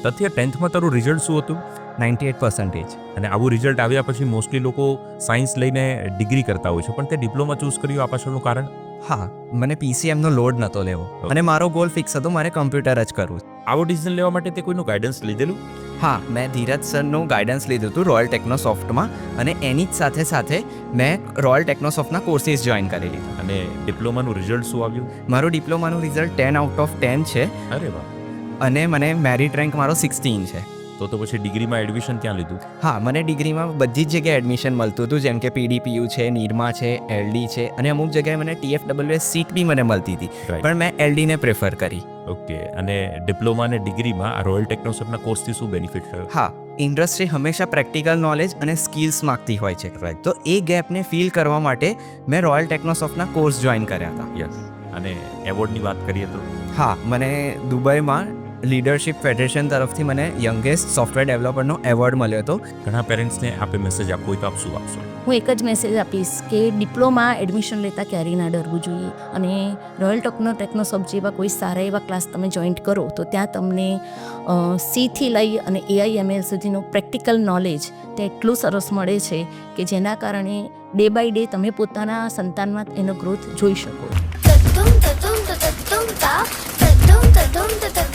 તથ્ય 10th તારું result શું હતું? 98%. અને આવું રિઝલ્ટ આવ્યા પછી મોસ્ટલી લોકો સાયન્સ લઈને ડિગ્રી કરતા હોય છે, પણ તે ડિપ્લોમા ચૂઝ કર્યું આ પાછળનું કારણ? હા, મને PCMનો લોડ નહોતો લેવો અને મારો ગોલ ફિક્સ હતો, મારે કમ્પ્યુટર જ કરવું. આવો ડિસિઝન લેવા માટે તે કોઈનું ગાઈડન્સ લીધેલું? હા, મેં ધીરજ સરનું ગાઈડન્સ લીધું હતું રોયલ ટેકનોસોફ્ટમાં, અને એની જ સાથે સાથે મેં રોયલ ટેકનોસોફ્ટના કોર્સીસ જોઈન કરી લીધા. અને ડિપ્લોમાનું રિઝલ્ટ શું આવ્યું? મારું ડિપ્લોમાનું રિઝલ્ટ 10/10 છે અરે વાહ! અને મને મેરિટ રેન્ક મારો 16 છે. તો પછી ડિગ્રીમાં એડમિશન ક્યાં લીધું? હા, મને ડિગ્રીમાં બધી જ જગ્યાએ એડમિશન મળતું હતું, જેમ કે PDPU છે, નિરમા છે, LD છે, અને અમુક જગ્યાએ મને TFWS સીટ બી મને મળતી હતી, Right. પણ મેં LDને પ્રેફર કરી. ઓકે. અને ડિપ્લોમા અને ડિગ્રીમાં આ રોયલ ટેકનોસોફ્ટના કોર્સથી શું બેનિફિટ થયો? હા, ઇન્ડસ્ટ્રી હંમેશા પ્રેક્ટિકલ નોલેજ અને સ્કિલ્સ માગતી હોય છે, તો એ ગેપને ફિલ કરવા માટે મેં રોયલ ટેકનોસોફ્ટના કોર્સ જોઈન કર્યા હતા. યસ. અને એવોર્ડની વાત કરીએ તો? હા, મને દુબઈમાં લીડરશિપ ફેડરેશન તરફથી મને યંગેસ્ટ સોફ્ટવેર ડેવલપરનો એવોર્ડ મળ્યો હતો. ઘણા પેરેન્ટ્સને આપે મેસેજ આપવો હોય તો આપ શું આપશો? હું એક જ મેસેજ આપીશ કે ડિપ્લોમા એડમિશન લેતા ક્યારેય ના ડરવું જોઈએ, અને રોયલ ટેકનોસોફ્ટ જેવા કોઈ સારા એવા ક્લાસ તમે જોઈન્ટ કરો તો ત્યાં તમને સીથી લઈ અને AIML સુધીનું પ્રેક્ટિકલ નોલેજ તે એટલું સરસ મળે છે કે જેના કારણે ડે બાય ડે તમે પોતાના સંતાનમાં એનો ગ્રોથ જોઈ શકો. તતુમ તતુમ તતુમ તા તતુમ તતુમ તતુમ